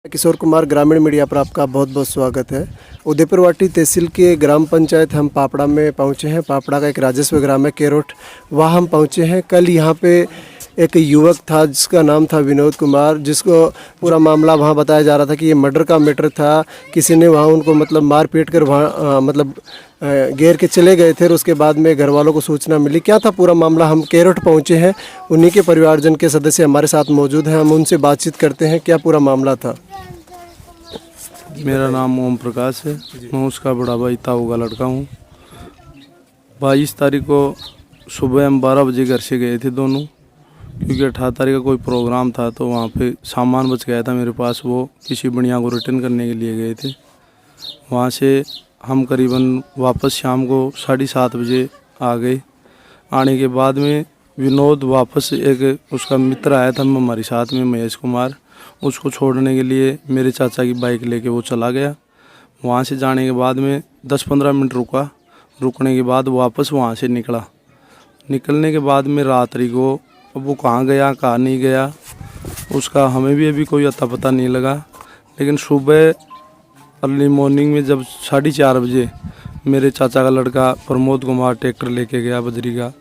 किशोर कुमार ग्रामीण मीडिया पर आपका बहुत बहुत स्वागत है। उदयपुरवाटी तहसील के ग्राम पंचायत हम पापड़ा में पहुंचे हैं। पापड़ा का एक राजस्व ग्राम है केरोट, वहाँ हम पहुंचे हैं। कल यहाँ पे एक युवक था जिसका नाम था विनोद कुमार, जिसको पूरा मामला वहाँ बताया जा रहा था कि ये मर्डर का मैटर था। किसी ने वहाँ उनको मार पीट कर वहाँ घेर के चले गए थे और उसके बाद में घर वालों को सूचना मिली। क्या था पूरा मामला, हम केरोट पहुँचे हैं। उन्हीं के परिवारजन के सदस्य हमारे साथ मौजूद हैं, हम उनसे बातचीत करते हैं। क्या पूरा मामला था? मेरा नाम ओम प्रकाश है, मैं उसका बड़ा भाई ताऊ का लड़का हूँ। 22 तारीख को सुबह हम 12 बजे घर से गए थे दोनों, क्योंकि 18 तारीख का कोई प्रोग्राम था तो वहाँ पे सामान बच गया था मेरे पास, वो किसी बढ़िया को रिटर्न करने के लिए गए थे। वहाँ से हम करीबन वापस शाम को 7:30 बजे आ गए। आने के बाद में विनोद वापस एक उसका मित्र आया था हमारे साथ में, महेश कुमार, उसको छोड़ने के लिए मेरे चाचा की बाइक लेके वो चला गया। वहाँ से जाने के बाद में 10-15 मिनट रुका, रुकने के बाद वापस वहाँ से निकला। निकलने के बाद में रात्रि को अब वो कहाँ गया कहाँ नहीं गया उसका हमें भी अभी कोई अता पता नहीं लगा। लेकिन सुबह अर्ली मॉर्निंग में जब 4:30 बजे मेरे चाचा का लड़का प्रमोद कुमार ट्रैक्टर लेके गया बजरी का,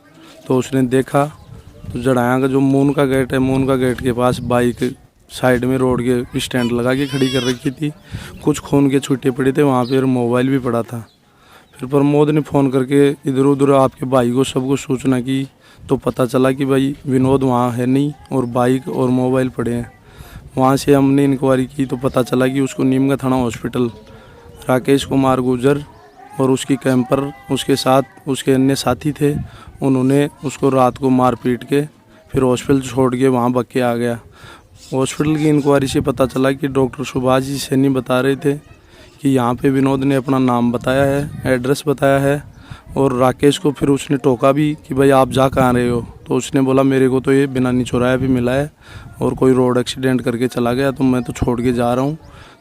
तो उसने देखा तो जड़ाया का जो मून का गेट है, मून का गेट के पास बाइक साइड में रोड के स्टैंड लगा के खड़ी कर रखी थी। कुछ खून के छींटे पड़े थे वहाँ पे और मोबाइल भी पड़ा था। फिर प्रमोद ने फ़ोन करके इधर उधर आपके भाई को सबको सूचना की, तो पता चला कि भाई विनोद वहाँ है नहीं और बाइक और मोबाइल पड़े हैं। वहाँ से हमने इंक्वायरी की तो पता चला कि उसको नीम का थाना हॉस्पिटल राकेश कुमार गुर्जर और उसकी कैंपर उसके साथ उसके अन्य साथी थे, उन्होंने उसको रात को मार पीट के फिर हॉस्पिटल छोड़ के वहाँ भाग के आ गया। हॉस्पिटल की इंक्वायरी से पता चला कि डॉक्टर सुभाष जी सैनी बता रहे थे कि यहाँ पे विनोद ने अपना नाम बताया है, एड्रेस बताया है, और राकेश को फिर उसने टोका भी कि भाई आप जा कहाँ रहे हो, तो उसने बोला मेरे को तो ये बिनानी चौराहे पे मिला है और कोई रोड एक्सीडेंट करके चला गया, तो मैं तो छोड़ के जा रहा हूँ,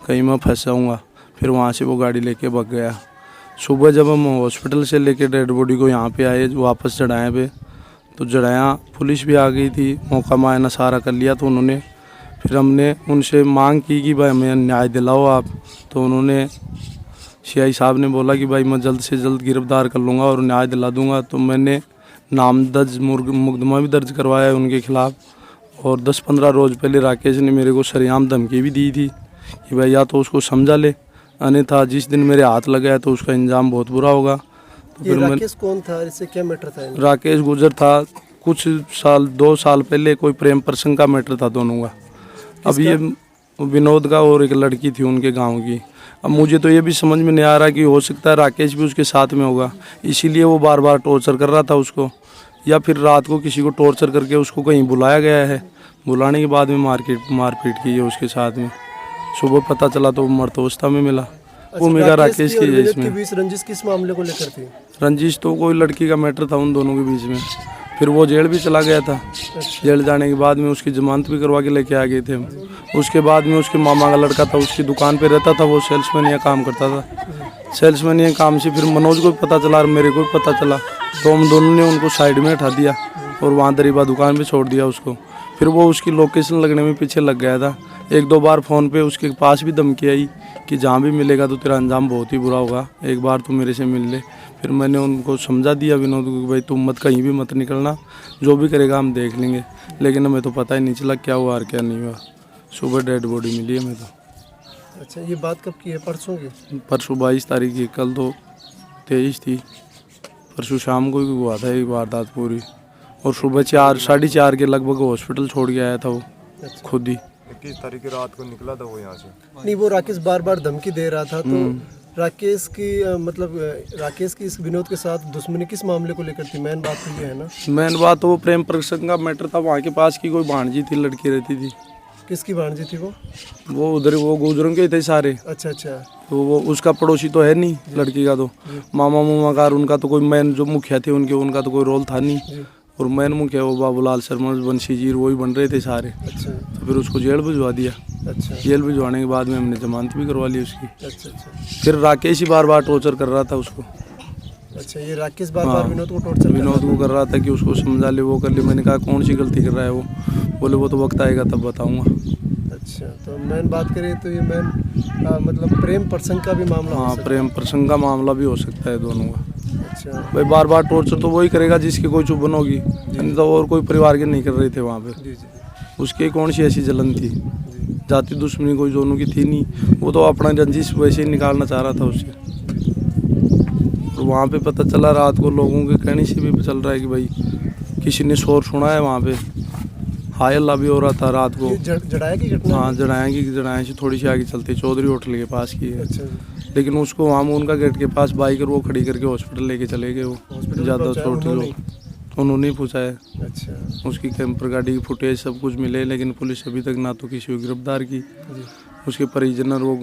कहीं मैं फंस जाऊँगा। फिर वहाँ से वो गाड़ी लेके भाग गया। सुबह जब हम हॉस्पिटल से लेके डेड बॉडी को यहाँ पे आए वापस जड़ाया पे, तो जड़ाया पुलिस भी आ गई थी, मौका मुआयना सारा कर लिया। तो उन्होंने फिर हमने उनसे मांग की कि भाई हमें न्याय दिलाओ आप, तो उन्होंने सीआई साहब ने बोला कि भाई मैं जल्द से जल्द गिरफ्तार कर लूँगा और न्याय दिला दूँगा। तो मैंने नामदर्ज मुकदमा भी दर्ज करवाया है उनके खिलाफ़। और 10-15 रोज़ पहले राकेश ने मेरे को सरेआम धमकी भी दी थी कि भाई या तो उसको समझा ले, अन्यथा जिस दिन मेरे हाथ लगा है तो उसका इंजाम बहुत बुरा होगा। तो फिर राकेश कौन था, इससे क्या मैटर था? राकेश गुर्जर था। कुछ साल 2 साल पहले कोई प्रेम प्रसंग का मैटर था दोनों का। अब ये विनोद का और एक लड़की थी उनके गांव की। अब मुझे तो ये भी समझ में नहीं आ रहा कि हो सकता है राकेश भी उसके साथ में होगा, इसीलिए वो बार बार टॉर्चर कर रहा था उसको, या फिर रात को किसी को टॉर्चर करके उसको कहीं बुलाया गया है, बुलाने के बाद में मारपीट की है उसके साथ में। सुबह पता चला तो मर्द अवस्था में मिला। वो मेरा राकेश की है। इसमें रंजिश किस मामले को लेकर थी? रंजिश तो कोई लड़की का मैटर था उन दोनों के बीच में। फिर वो जेल भी चला गया था। जेल जाने के बाद में उसकी जमानत भी करवा के लेके आ गए थे हम। उसके बाद में उसके मामा का लड़का था, उसकी दुकान पे रहता था, वो सेल्समैन या काम करता था। सेल्समैन या काम से फिर मनोज को भी पता चला और मेरे को भी पता चला, तो हम दोनों ने उनको साइड में हटा दिया और वहाँ दरीबा दुकान पे छोड़ दिया उसको। फिर वो उसकी लोकेशन लगने में पीछे लग गया था। 1-2 बार फ़ोन पे उसके पास भी धमकी आई कि जहाँ भी मिलेगा तो तेरा अंजाम बहुत ही बुरा होगा, एक बार तू मेरे से मिल ले। फिर मैंने उनको समझा दिया विनोद को कि भाई तुम मत कहीं भी मत निकलना, जो भी करेगा हम देख लेंगे। लेकिन हमें तो पता ही नहीं चला क्या हुआ और क्या नहीं हुआ। सुबह डेड बॉडी मिली हमें तो। अच्छा, ये बात कब की है? परसों की? परसों 22 तारीख की। कल तो 23 थी, परसों शाम को ही हुआ था ये वारदात पूरी। और सुबह 4-4:30 के लगभग हॉस्पिटल छोड़ के आया था वो खुद ही। 21 तारीख की रात को निकला था वो यहाँ से। नहीं, वो राकेश बार बार धमकी दे रहा था, तो राकेश की राकेश की इस विनोद के साथ दुश्मनी किस मामले को लेकर थी? मेन बात तो ये है ना। मेन बात तो वो प्रेम प्रसंग का मैटर था। वहाँ के पास की कोई भांजी थी, लड़की रहती थी। किसकी भांजी थी वो? वो उधर वो गुजरों के थे सारे। अच्छा अच्छा। तो वो उसका पड़ोसी तो है नहीं लड़की का, तो मामा मुमाकार उनका तो कोई मैन जो मुखिया थे उनका तो कोई रोल था नहीं। और मैन मुखिया वो बाबूलाल शर्मा बंशी जी वही बन रहे थे सारे। अच्छा। तो फिर उसको जेल भिजवा दिया। अच्छा। जेल भिजवाने के बाद में हमने जमानत भी करवा ली उसकी। अच्छा अच्छा। फिर राकेश ही बार बार टॉर्चर कर रहा था उसको। अच्छा, ये राकेश बार बार विनोद को टॉर्चर कर रहा था कि उसको समझा ले, वो कर ले। मैंने कहा कौन सी गलती कर रहा है वो? बोले वो तो वक्त आएगा तब बताऊंगा। अच्छा, तो मेन बात करें तो ये मेन मतलब प्रेम प्रसंग का भी मामला हो हाँ, सकता प्रेम प्रसंग का मामला भी हो सकता है दोनों का। है। अच्छा भाई बार बार टॉर्चर तो वही करेगा जिसकी कोई चुभन होगी, नहीं तो और कोई परिवार के नहीं कर रहे थे वहाँ पे। जी जी उसकी कौन सी ऐसी जलन थी, जी जाति दुश्मनी कोई दोनों की थी नहीं, वो तो अपना रंजिश वैसे ही निकालना चाह रहा था उससे। और वहाँ पे पता चला रात को लोगों के कहने से भी चल रहा है कि भाई किसी ने शोर सुना है वहाँ पे, हाय अल्लाह भी हो रहा था रात को। ये जड़ाया की घटना। हाँ, जड़ाएँ से थोड़ी सी आगे चलते चौधरी होटल के पास की है, अच्छा जी। लेकिन उसको वहाँ उनका गेट के पास बाइक वो खड़ी करके हॉस्पिटल लेके चले गए। वो हॉस्पिटल ज़्यादा पहुंचाया चोट उन्होंने? उन्होंने ही पूछा है। अच्छा उसकी कैंपर गाड़ी की फुटेज सब कुछ मिले, लेकिन पुलिस अभी तक ना तो किसी को गिरफ्तार की। जी उसके परिजन और वो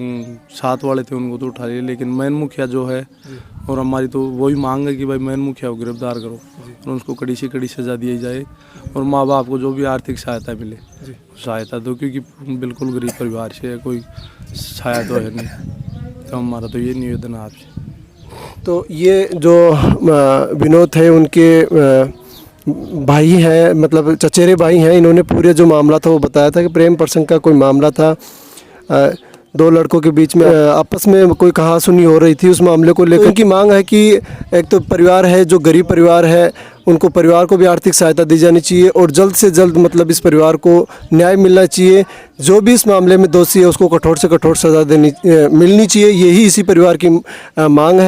साथ वाले थे उनको तो उठा लिए, लेकिन मैन मुखिया जो है जी और हमारी तो वही मांग है कि भाई मैन मुखिया को गिरफ्तार करो जी और उसको कड़ी से कड़ी सज़ा दी जाए और माँ बाप को जो भी आर्थिक सहायता मिले जी। सहायता दो, क्योंकि बिल्कुल गरीब परिवार से है, कोई सहायता तो है नहीं। तो हमारा तो ये निवेदन है आपसे। तो ये जो विनोद है उनके भाई हैं, मतलब चचेरे भाई हैं, इन्होंने पूरे जो मामला था वो बताया था कि प्रेम प्रसंग का कोई मामला था। दो लड़कों के बीच में आपस में कोई कहासुनी हो रही थी उस मामले को लेकर। उनकी मांग है कि एक तो परिवार है जो गरीब परिवार है, उनको परिवार को भी आर्थिक सहायता दी जानी चाहिए और जल्द से जल्द मतलब इस परिवार को न्याय मिलना चाहिए। जो भी इस मामले में दोषी है उसको कठोर से कठोर सज़ा मिलनी चाहिए। यही इसी परिवार की मांग है।